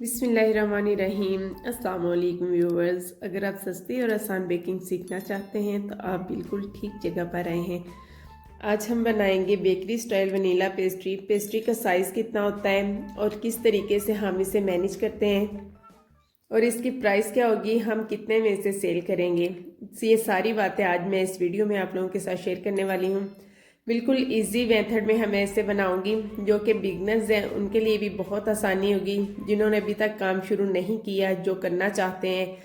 बिस्मिल्लाहिर्रहमानिर्रहीम। अस्सलाम वालेकुम व्यूवर्स। अगर आप सस्ती और आसान बेकिंग सीखना चाहते हैं तो आप बिल्कुल ठीक जगह पर आए हैं। आज हम बनाएंगे bakery style vanilla pastry. Pastry का साइज़ कितना होता है और किस तरीके से हम इसे मैनेज करते हैं और इसकी प्राइस क्या होगी, हम कितने में इसे सेल करेंगे, ये सारी बातें आज मैं इस वीडियो में आप लोगों के साथ शेयर करने वाली हूँ। बिल्कुल इजी मेथड में मैं इसे बनाऊंगी, जो कि बिगनर्स हैं उनके लिए भी बहुत आसानी होगी। जिन्होंने अभी तक काम शुरू नहीं किया, जो करना चाहते हैं,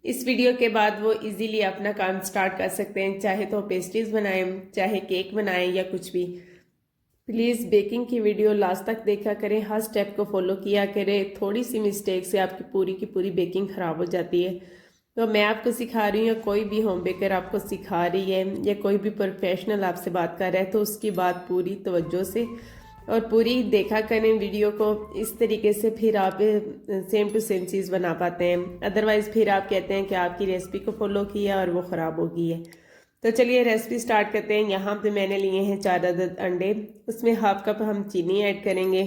इस वीडियो के बाद वो इजीली अपना काम स्टार्ट कर सकते हैं। चाहे तो पेस्ट्रीज बनाएं, चाहे केक बनाएं या कुछ भी। प्लीज़ बेकिंग की वीडियो लास्ट तक देखा करें, हर स्टेप को फॉलो किया करें। थोड़ी सी मिस्टेक से आपकी पूरी की पूरी बेकिंग ख़राब हो जाती है। तो मैं आपको सिखा रही हूँ या कोई भी होम बेकर आपको सिखा रही है या कोई भी प्रोफेशनल आपसे बात कर रहा है, तो उसकी बात पूरी तवज्जो से और पूरी देखा करें वीडियो को। इस तरीके से फिर आप सेम टू सेम चीज़ बना पाते हैं। अदरवाइज़ फिर आप कहते हैं कि आपकी रेसिपी को फॉलो किया और वो ख़राब हो गई है। तो चलिए रेसिपी स्टार्ट करते हैं। यहाँ पे मैंने लिए हैं 4 अदद अंडे, उसमें हाफ कप हम चीनी ऐड करेंगे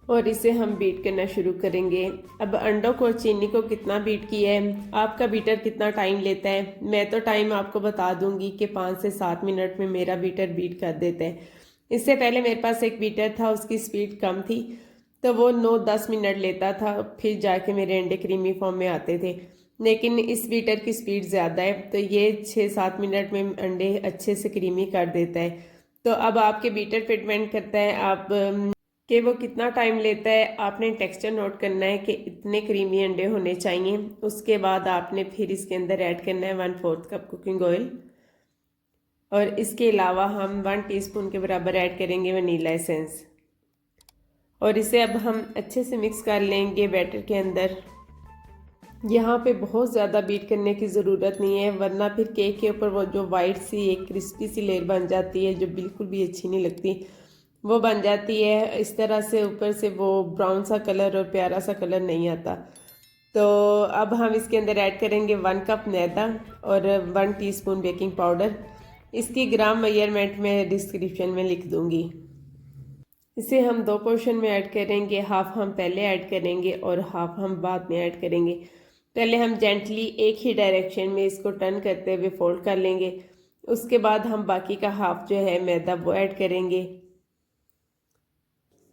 और इसे हम बीट करना शुरू करेंगे। अब अंडों को और चीनी को कितना बीट किया है, आपका बीटर कितना टाइम लेता है, मैं तो टाइम आपको बता दूंगी कि 5 से 7 मिनट में मेरा बीटर बीट कर देता है। इससे पहले मेरे पास एक बीटर था, उसकी स्पीड कम थी तो वो 9-10 मिनट लेता था, फिर जाके मेरे अंडे क्रीमी फॉर्म में आते थे। लेकिन इस बीटर की स्पीड ज़्यादा है तो ये 6-7 मिनट में अंडे अच्छे से क्रीमी कर देता है। तो अब आपके बीटर पे डिपेंड करता है आप कि वो कितना टाइम लेता है। आपने टेक्सचर नोट करना है कि इतने क्रीमी अंडे होने चाहिए। उसके बाद आपने फिर इसके अंदर ऐड करना है 1/4 कप कुकिंग ऑयल और इसके अलावा हम 1 टीस्पून के बराबर ऐड करेंगे वनीला एसेंस और इसे अब हम अच्छे से मिक्स कर लेंगे बैटर के अंदर। यहाँ पे बहुत ज़्यादा बीट करने की ज़रूरत नहीं है, वरना फिर केक के ऊपर वो जो वाइट सी एक क्रिस्पी सी लेयर बन जाती है जो बिल्कुल भी अच्छी नहीं लगती, वो बन जाती है। इस तरह से ऊपर से वो ब्राउन सा कलर और प्यारा सा कलर नहीं आता। तो अब हम इसके अंदर ऐड करेंगे 1 कप मैदा और 1 टीस्पून बेकिंग पाउडर। इसकी ग्राम मेजरमेंट मैं डिस्क्रिप्शन में लिख दूँगी। इसे हम 2 पोर्शन में ऐड करेंगे, हाफ हम पहले ऐड करेंगे और हाफ हम बाद में ऐड करेंगे। पहले हम जेंटली एक ही डायरेक्शन में इसको टर्न करते हुए फोल्ड कर लेंगे। उसके बाद हम बाकी का हाफ जो है मैदा वो ऐड करेंगे।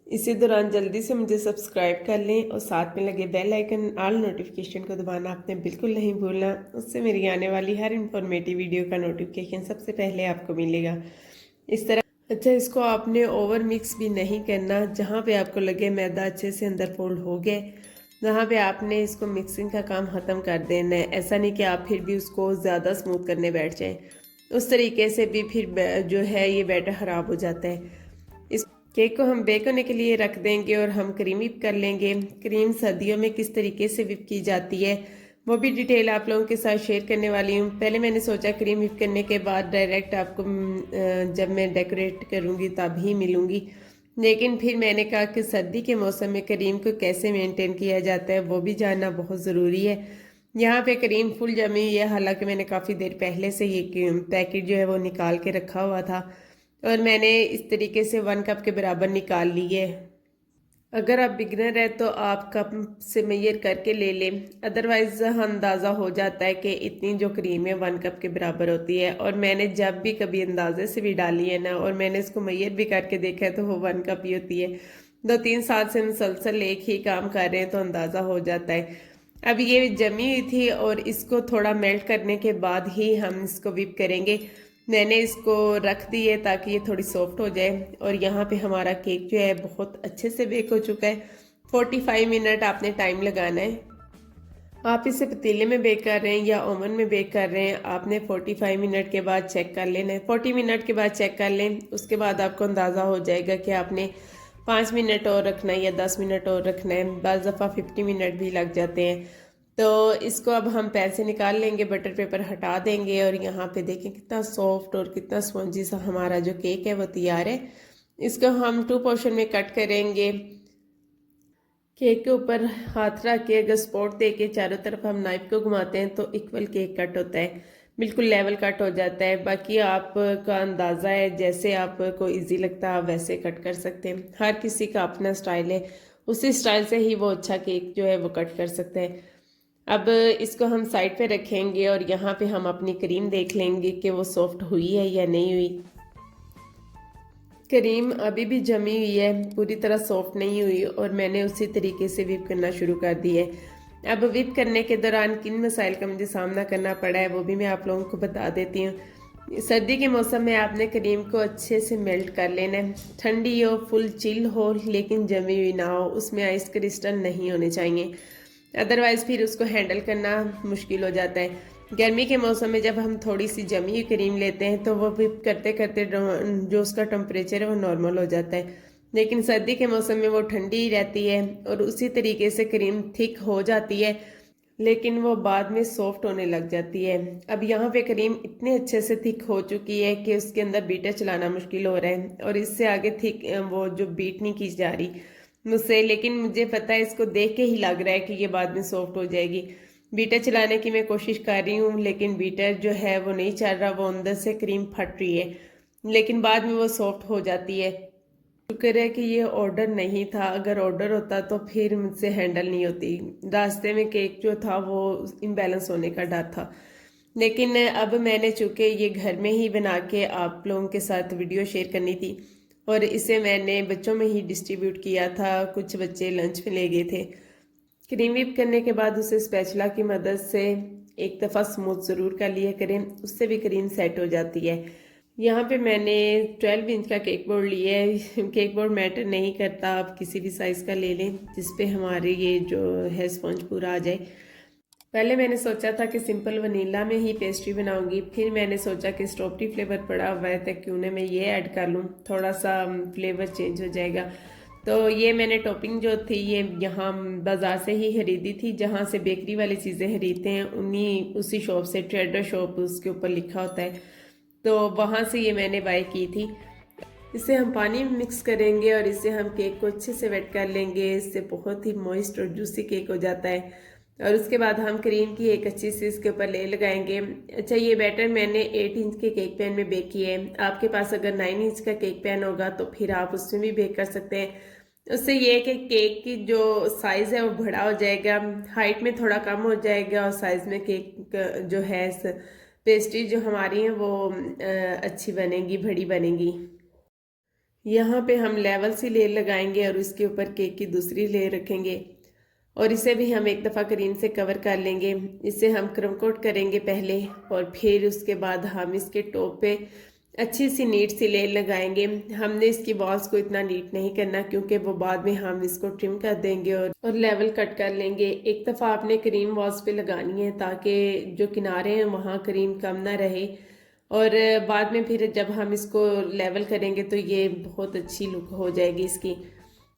इसी दौरान जल्दी से मुझे सब्सक्राइब कर लें और साथ में लगे बेल आइकन ऑल नोटिफिकेशन को दबाना आपने बिल्कुल नहीं भूलना। उससे मेरी आने वाली हर इंफॉर्मेटिव वीडियो का नोटिफिकेशन सबसे पहले आपको मिलेगा। इस तरह अच्छा, इसको आपने ओवर मिक्स भी नहीं करना। जहाँ पे आपको लगे मैदा अच्छे से अंदर फोल्ड हो गए, वहाँ पे आपने इसको मिक्सिंग का काम ख़त्म कर देना है। ऐसा नहीं कि आप फिर भी उसको ज़्यादा स्मूथ करने बैठ जाएं, उस तरीके से भी फिर जो है ये बैटर ख़राब हो जाता है। इस केक को हम बेक होने के लिए रख देंगे और हम क्रीम विप कर लेंगे। क्रीम सर्दियों में किस तरीके से विप की जाती है वो भी डिटेल आप लोगों के साथ शेयर करने वाली हूँ। पहले मैंने सोचा क्रीम विप करने के बाद डायरेक्ट आपको जब मैं डेकोरेट करूँगी तब ही मिलूँगी, लेकिन फिर मैंने कहा कि सर्दी के मौसम में क्रीम को कैसे मेंटेन किया जाता है वो भी जानना बहुत ज़रूरी है। यहाँ पे क्रीम फुल जमी हुई है, हालांकि मैंने काफ़ी देर पहले से ये पैकेट जो है वो निकाल के रखा हुआ था और मैंने इस तरीके से 1 कप के बराबर निकाल ली है। अगर आप बिगनर है तो आप कप से मेजर करके ले लें, अदरवाइज अंदाज़ा हो जाता है कि इतनी जो क्रीम है 1 कप के बराबर होती है। और मैंने जब भी कभी अंदाजे से भी डाली है ना और मैंने इसको मेजर भी करके देखा है तो वो 1 कप ही होती है। 2-3 साल से मुसलसल एक ही काम कर रहे हैं तो अंदाज़ा हो जाता है। अब ये जमी हुई थी और इसको थोड़ा मेल्ट करने के बाद ही हम इसको विप करेंगे। मैंने इसको रख दी है ताकि ये थोड़ी सॉफ्ट हो जाए और यहाँ पे हमारा केक जो है बहुत अच्छे से बेक हो चुका है। 45 मिनट आपने टाइम लगाना है। आप इसे पतीले में बेक कर रहे हैं या ओवन में बेक कर रहे हैं, आपने 45 मिनट के बाद चेक कर लेना है। 40 मिनट के बाद चेक कर लें, उसके बाद आपको अंदाज़ा हो जाएगा कि आपने 5 मिनट और रखना है या 10 मिनट और रखना है। बाज़ दफ़ा 50 मिनट भी लग जाते हैं। तो इसको अब हम पैन से निकाल लेंगे, बटर पेपर हटा देंगे और यहाँ पे देखें कितना सॉफ्ट और कितना स्पॉन्जी सा हमारा जो केक है वो तैयार है। इसको हम 2 पोर्शन में कट करेंगे। केक के ऊपर हाथ रख के अगर सपोर्ट दे के चारों तरफ हम नाइफ को घुमाते हैं तो इक्वल केक कट होता है, बिल्कुल लेवल कट हो जाता है। बाकी आपका अंदाज़ा है, जैसे आपको इजी लगता है आप वैसे कट कर सकते हैं। हर किसी का अपना स्टाइल है उसी स्टाइल से ही वो अच्छा केक जो है वो कट कर सकते हैं। अब इसको हम साइड पे रखेंगे और यहाँ पे हम अपनी क्रीम देख लेंगे कि वो सॉफ्ट हुई है या नहीं हुई। क्रीम अभी भी जमी हुई है, पूरी तरह सॉफ्ट नहीं हुई और मैंने उसी तरीके से व्हिप करना शुरू कर दिया है। अब व्हिप करने के दौरान किन मसाइल का मुझे सामना करना पड़ा है वो भी मैं आप लोगों को बता देती हूँ। सर्दी के मौसम में आपने क्रीम को अच्छे से मेल्ट कर लेना है। ठंडी हो, फुल चिल हो, लेकिन जमी हुई ना हो, उसमें आइस क्रिस्टल नहीं होने चाहिए, अदरवाइज फिर उसको हैंडल करना मुश्किल हो जाता है। गर्मी के मौसम में जब हम थोड़ी सी जमी हुई क्रीम लेते हैं तो वो व्हिप करते करते जो उसका टेम्परेचर है वो नॉर्मल हो जाता है, लेकिन सर्दी के मौसम में वो ठंडी ही रहती है और उसी तरीके से क्रीम थिक हो जाती है, लेकिन वो बाद में सॉफ्ट होने लग जाती है। अब यहाँ पे क्रीम इतने अच्छे से थिक हो चुकी है कि उसके अंदर बीटर चलाना मुश्किल हो रहा है और इससे आगे थिक वो जो बीट नहीं की जा रही मुझसे, लेकिन मुझे पता है, इसको देख के ही लग रहा है कि ये बाद में सॉफ्ट हो जाएगी। बीटर चलाने की मैं कोशिश कर रही हूँ, लेकिन बीटर जो है वो नहीं चल रहा, वो अंदर से क्रीम फट रही है, लेकिन बाद में वो सॉफ्ट हो जाती है। शुक्र है कि ये ऑर्डर नहीं था, अगर ऑर्डर होता तो फिर मुझसे हैंडल नहीं होती। रास्ते में केक जो था वो इम्बैलेंस होने का डर था, लेकिन अब मैंने चूँकि ये घर में ही बना के आप लोगों के साथ वीडियो शेयर करनी थी और इसे मैंने बच्चों में ही डिस्ट्रीब्यूट किया था, कुछ बच्चे लंच में ले गए थे। क्रीम व्हिप करने के बाद उसे स्पैचुला की मदद से एक दफ़ा स्मूथ ज़रूर कर लिया करें, उससे भी क्रीम सेट हो जाती है। यहाँ पे मैंने 12 इंच का केक बोर्ड लिया है। केक बोर्ड मैटर नहीं करता, आप किसी भी साइज़ का ले लें जिस पे हमारे ये जो है स्पंज पूरा आ जाए। पहले मैंने सोचा था कि सिंपल वनीला में ही पेस्ट्री बनाऊंगी, फिर मैंने सोचा कि स्ट्रॉबेरी फ्लेवर पड़ा हुआ है तो क्यों ना मैं ये ऐड कर लूँ, थोड़ा सा फ्लेवर चेंज हो जाएगा। तो ये मैंने टॉपिंग जो थी ये यहाँ बाज़ार से ही खरीदी थी, जहाँ से बेकरी वाली चीज़ें खरीदते हैं उसी शॉप से, ट्रेडर शॉप उसके ऊपर लिखा होता है, तो वहाँ से ये मैंने बाय की थी। इसे हम पानी में मिक्स करेंगे और इसे हम केक को अच्छे से वेट कर लेंगे, इससे बहुत ही मॉइस्ट और जूसी केक हो जाता है। और उसके बाद हम क्रीम की एक अच्छी सी इसके ऊपर लेयर लगाएंगे। अच्छा, ये बैटर मैंने 8 इंच के केक पैन में बेक किया है, आपके पास अगर 9 इंच का केक पैन होगा तो फिर आप उसमें भी बेक कर सकते हैं। उससे ये है कि केक की जो साइज़ है वो बड़ा हो जाएगा, हाइट में थोड़ा कम हो जाएगा और साइज़ में केक जो है पेस्ट्री जो हमारी है वो अच्छी बनेगी, बड़ी बनेगी। यहाँ पे हम लेवल सी लेयर लगाएंगे और उसके ऊपर केक की दूसरी लेयर रखेंगे और इसे भी हम एक दफ़ा क्रीम से कवर कर लेंगे। इसे हम क्रम कोट करेंगे पहले और फिर उसके बाद हम इसके टॉप पे अच्छी सी नीट सी लेयर लगाएंगे। हमने इसकी बॉल्स को इतना नीट नहीं करना क्योंकि वो बाद में हम इसको ट्रिम कर देंगे और लेवल कट कर लेंगे। एक दफ़ा आपने क्रीम बॉल्स पे लगानी है ताकि जो किनारे हैं वहाँ क्रीम कम ना रहे और बाद में फिर जब हम इसको लेवल करेंगे तो ये बहुत अच्छी लुक हो जाएगी इसकी।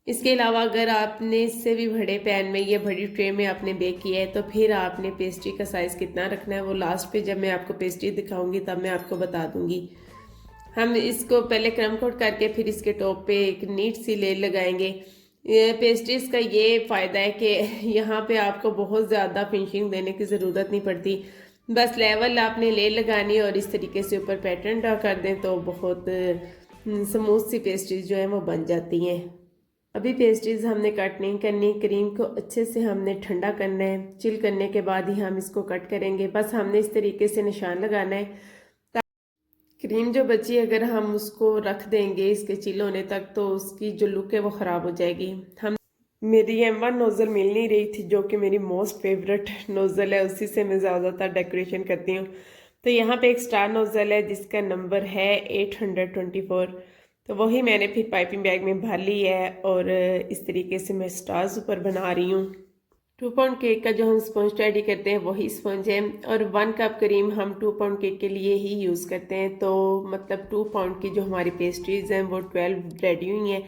इसके अलावा अगर आपने इससे भी बड़े पैन में या बड़ी ट्रे में आपने बेक किया है तो फिर आपने पेस्ट्री का साइज़ कितना रखना है वो लास्ट पे जब मैं आपको पेस्ट्री दिखाऊंगी तब मैं आपको बता दूंगी। हम इसको पहले क्रम कोट करके फिर इसके टॉप पे एक नीट सी लेयर लगाएंगे। पेस्ट्रीज का ये फ़ायदा है कि यहाँ पे आपको बहुत ज़्यादा फिनिशिंग देने की ज़रूरत नहीं पड़ती, बस लेवल आपने लेयर लगानी और इस तरीके से ऊपर पैटर्न ड्रा कर दें तो बहुत स्मूथ सी पेस्ट्रीज जो है वो बन जाती हैं। अभी पेस्ट्रीज हमने कट नहीं करनी, क्रीम को अच्छे से हमने ठंडा करना है, चिल करने के बाद ही हम इसको कट करेंगे। बस हमने इस तरीके से निशान लगाना है। क्रीम जो बची अगर हम उसको रख देंगे इसके चिल होने तक तो उसकी जो लुक है वो ख़राब हो जाएगी। मेरी M1 नोज़ल मिल नहीं रही थी जो कि मेरी मोस्ट फेवरेट नोज़ल है, उसी से मैं ज़्यादातर डेकोरेशन करती हूँ। तो यहाँ पे एक स्टार नोज़ल है जिसका नंबर है 824, तो वही मैंने फिर पाइपिंग बैग में भर ली है और इस तरीके से मैं स्टार्स ऊपर बना रही हूँ। 2 पाउंड केक का जो हम स्पंज रेडी करते हैं वही स्पंज है और 1 कप क्रीम हम 2 पाउंड केक के लिए ही यूज़ करते हैं, तो मतलब 2 पाउंड की जो हमारी पेस्ट्रीज हैं वो 12 रेडी हुई हैं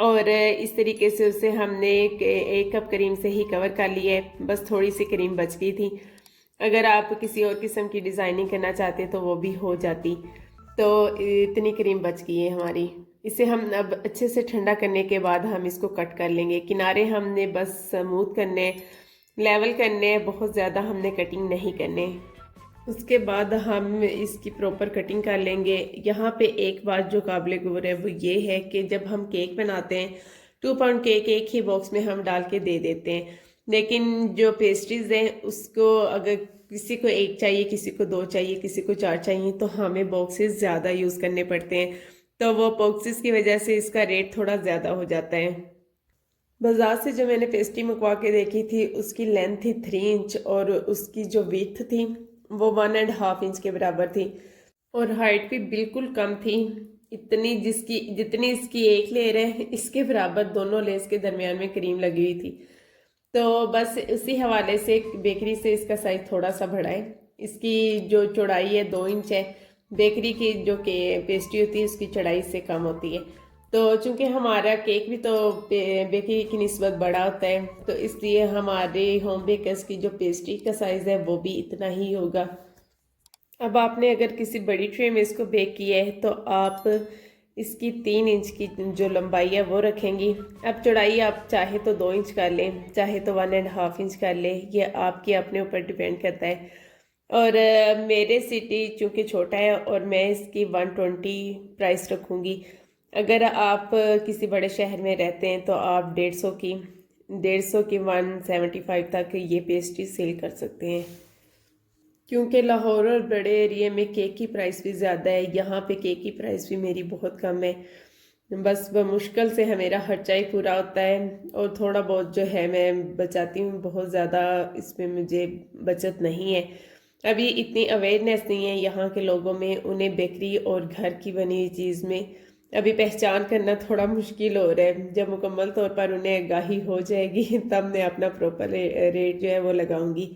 और इस तरीके से उसे हमने एक कप क्रीम से ही कवर कर लिया है, बस थोड़ी सी क्रीम बच गई थी। अगर आप किसी और किस्म की डिज़ाइनिंग करना चाहते तो वो भी हो जाती, तो इतनी क्रीम बच गई है हमारी। इसे हम अब अच्छे से ठंडा करने के बाद हम इसको कट कर लेंगे। किनारे हमने बस स्मूथ करने, लेवल करने, बहुत ज़्यादा हमने कटिंग नहीं करने। उसके बाद हम इसकी प्रॉपर कटिंग कर लेंगे। यहाँ पे एक बात जो काबिल गौर है वो ये है कि जब हम केक बनाते हैं 2 पाउंड केक एक ही बॉक्स में हम डाल के दे देते हैं। लेकिन जो पेस्ट्रीज हैं उसको अगर किसी को 1 चाहिए, किसी को 2 चाहिए, किसी को 4 चाहिए, तो हमें बॉक्सेस ज़्यादा यूज़ करने पड़ते हैं। तो वो बॉक्सेस की वजह से इसका रेट थोड़ा ज़्यादा हो जाता है। बाजार से जो मैंने पेस्ट्री मंगवा के देखी थी उसकी लेंथ थी 3 इंच और उसकी जो विड्थ थी वो 1.5 इंच के बराबर थी और हाइट भी बिल्कुल कम थी। इतनी जितनी इसकी एक लेयर है इसके बराबर दोनों लेयर्स के दरमियान में क्रीम लगी हुई थी। तो बस उसी हवाले से बेकरी से इसका साइज थोड़ा सा बढ़ा है। इसकी जो चौड़ाई है 2 इंच है। बेकरी की जो पेस्ट्री होती है उसकी चौड़ाई से कम होती है। तो चूंकि हमारा केक भी तो बेकरी की निस्बत बड़ा होता है, तो इसलिए हमारे होम बेकर्स की जो पेस्ट्री का साइज़ है वो भी इतना ही होगा। अब आपने अगर किसी बड़ी ट्रे में इसको बेक किया है तो आप इसकी 3 इंच की जो लंबाई है वो रखेंगी। अब चौड़ाई आप चाहे तो 2 इंच कर लें, चाहे तो 1.5 इंच कर लें, ये आपके अपने ऊपर डिपेंड करता है। और मेरे सिटी चूँकि छोटा है और मैं इसकी 120 प्राइस रखूँगी। अगर आप किसी बड़े शहर में रहते हैं तो आप 150 की 175 तक ये पेस्ट्री सेल कर सकते हैं। क्योंकि लाहौर और बड़े एरिया में केक की प्राइस भी ज़्यादा है, यहाँ पे केक की प्राइस भी मेरी बहुत कम है। बस मुश्किल से है मेरा खर्चा ही पूरा होता है और थोड़ा बहुत जो है मैं बचाती हूँ, बहुत ज़्यादा इसमें मुझे बचत नहीं है। अभी इतनी अवेयरनेस नहीं है यहाँ के लोगों में, उन्हें बेकरी और घर की बनी हुई चीज़ में अभी पहचान करना थोड़ा मुश्किल हो रहा है। जब मुकम्मल तौर पर उन्हें आगाही हो जाएगी तब मैं अपना प्रॉपर रेट जो है वो लगाऊंगी।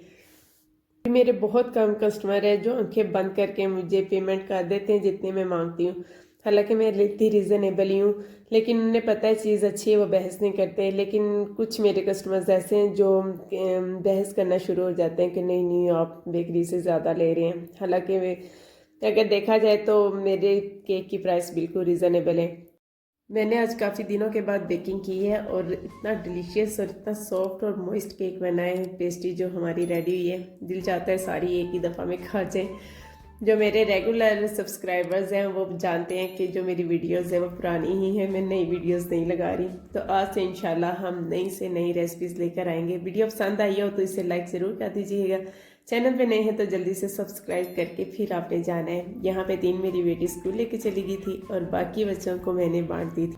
मेरे बहुत कम कस्टमर है जो आंखें बंद करके मुझे पेमेंट कर देते हैं जितने मैं मांगती हूँ। हालांकि मैं लेती रीज़नेबल ही हूँ, लेकिन उन्हें पता है चीज़ अच्छी है, वो बहस नहीं करते। लेकिन कुछ मेरे कस्टमर्स ऐसे हैं जो बहस करना शुरू हो जाते हैं कि नहीं नहीं आप बेकरी से ज़्यादा ले रहे हैं। हालांकि अगर देखा जाए तो मेरे केक की प्राइस बिल्कुल रीज़नेबल है। मैंने आज काफ़ी दिनों के बाद बेकिंग की है और इतना डिलीशियस और इतना सॉफ्ट और मॉइस्ट केक बना है। पेस्ट्री जो हमारी रेडी हुई है, दिल चाहता है सारी एक ही दफ़ा में खा जाए। जो मेरे रेगुलर सब्सक्राइबर्स हैं वो जानते हैं कि जो मेरी वीडियोस है वो पुरानी ही है, मैं नई वीडियोस नहीं लगा रही। तो आज से इंशाल्लाह हम नई से नई रेसिपीज़ लेकर आएंगे। वीडियो पसंद आई हो तो इसे लाइक ज़रूर कर दीजिएगा। चैनल पे नए हैं तो जल्दी से सब्सक्राइब करके फिर आपने जाना है। यहाँ पे 3 मेरी बेटी स्कूल लेके चली गई थी और बाकी बच्चों को मैंने बांट दी थी।